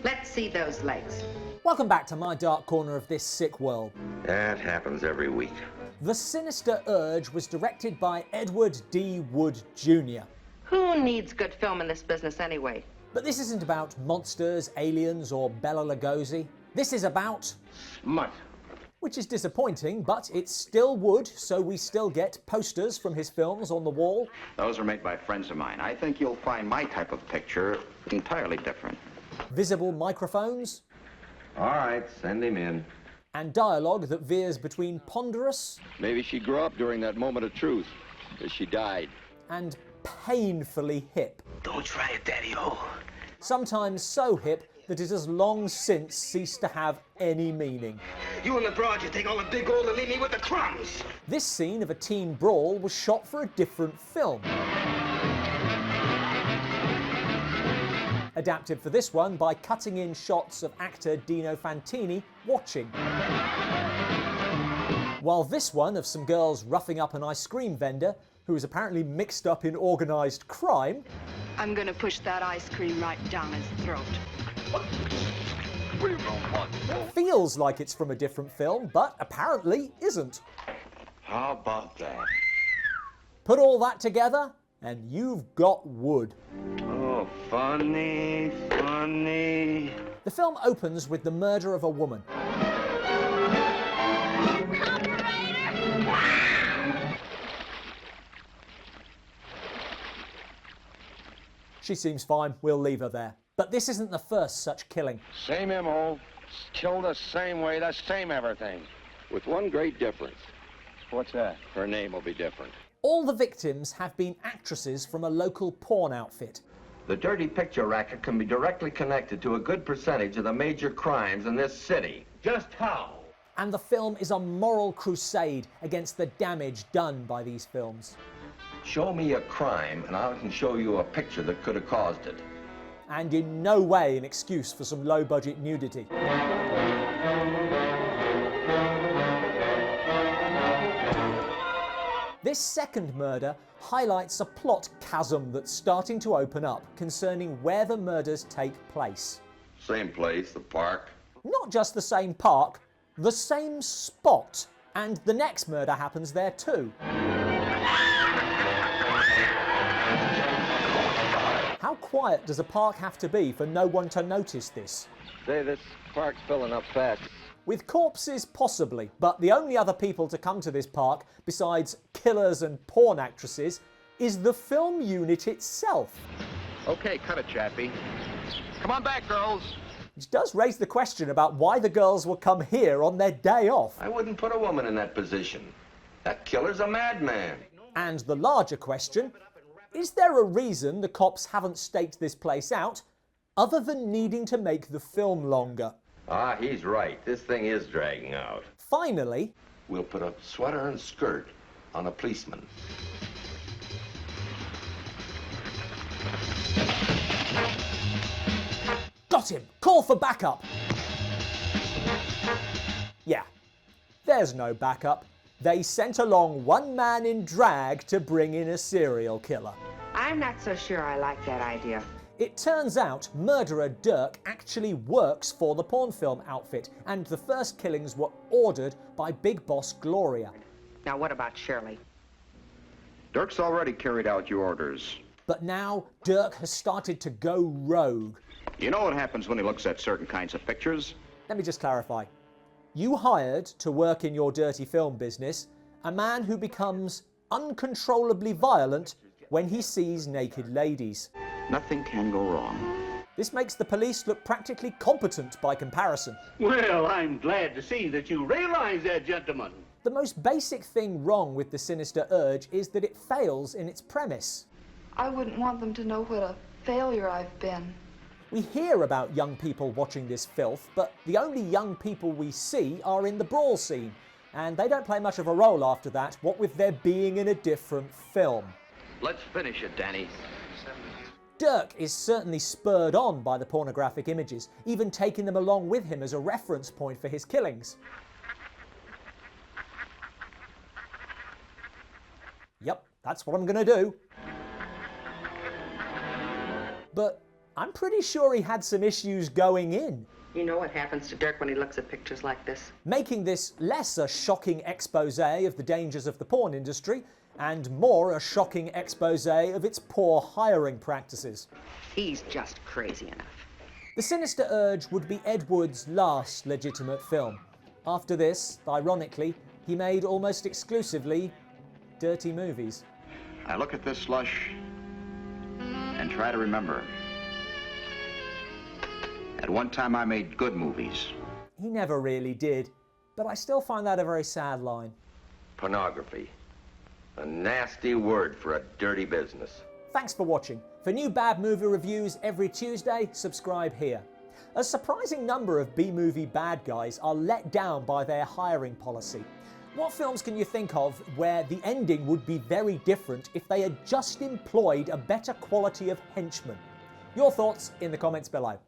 Let's see those legs. Welcome back to my dark corner of this sick world. That happens every week. The Sinister Urge was directed by Edward D. Wood Jr. Who needs good film in this business anyway? But this isn't about monsters, aliens, or Bela Lugosi. This is about... smut. Which is disappointing, but it's still Wood, so we still get posters from his films on the wall. Those are made by friends of mine. I think you'll find my type of picture entirely different. Visible microphones. All right, send him in. And dialogue that veers between ponderous... Maybe she grew up during that moment of truth, because she died. And painfully hip. Don't try it, Daddy-o. Sometimes so hip that it has long since ceased to have any meaning. You and the broad, you take all the big gold and leave me with the crumbs. This scene of a teen brawl was shot for a different film. Adapted for this one by cutting in shots of actor Dino Fantini watching. While this one of some girls roughing up an ice cream vendor who is apparently mixed up in organised crime. I'm gonna push that ice cream right down his throat. Feels like it's from a different film, but apparently isn't. How about that? Put all that together, and you've got Wood. Oh, funny, funny. The film opens with the murder of a woman. She seems fine, we'll leave her there. But this isn't the first such killing. Same MO, killed the same way, the same everything. With one great difference. What's that? Her name will be different. All the victims have been actresses from a local porn outfit. The dirty picture racket can be directly connected to a good percentage of the major crimes in this city. Just how? And the film is a moral crusade against the damage done by these films. Show me a crime, and I can show you a picture that could have caused it. And in no way an excuse for some low-budget nudity. This second murder highlights a plot chasm that's starting to open up concerning where the murders take place. Same place, the park. Not just the same park, the same spot. And the next murder happens there too. How quiet does a park have to be for no one to notice this? Say, this park's filling up fast. With corpses, possibly, but the only other people to come to this park, besides killers and porn actresses, is the film unit itself. Okay, cut it, Chappie. Come on back, girls. Which does raise the question about why the girls will come here on their day off. I wouldn't put a woman in that position. That killer's a madman. And the larger question, is there a reason the cops haven't staked this place out, other than needing to make the film longer? Ah, he's right. This thing is dragging out. Finally, we'll put a sweater and skirt on a policeman. got him! Call for backup! Yeah, there's no backup. They sent along one man in drag to bring in a serial killer. I'm not so sure I like that idea. It turns out murderer Dirk actually works for the porn film outfit, and the first killings were ordered by big boss Gloria. Now what about Shirley? Dirk's already carried out your orders. But now Dirk has started to go rogue. You know what happens when he looks at certain kinds of pictures? Let me just clarify. You hired to work in your dirty film business a man who becomes uncontrollably violent when he sees naked ladies. Nothing can go wrong. This makes the police look practically competent by comparison. Well, I'm glad to see that you realize that, gentlemen. The most basic thing wrong with the Sinister Urge is that it fails in its premise. I wouldn't want them to know what a failure I've been. We hear about young people watching this filth, but the only young people we see are in the brawl scene, and they don't play much of a role after that, what with their being in a different film. Let's finish it, Danny. Dirk is certainly spurred on by the pornographic images, even taking them along with him as a reference point for his killings. Yep, that's what I'm going to do. But I'm pretty sure he had some issues going in. You know what happens to Dirk when he looks at pictures like this? Making this less a shocking expose of the dangers of the porn industry and more a shocking expose of its poor hiring practices. He's just crazy enough. The Sinister Urge would be Ed Wood's last legitimate film. After this, ironically, he made almost exclusively dirty movies. I look at this slush and try to remember. At one time I made good movies. He never really did, but I still find that a very sad line. Pornography. A nasty word for a dirty business. Thanks for watching. For new bad movie reviews every Tuesday, subscribe here. A surprising number of B-movie bad guys are let down by their hiring policy. What films can you think of where the ending would be very different if they had just employed a better quality of henchman? Your thoughts in the comments below.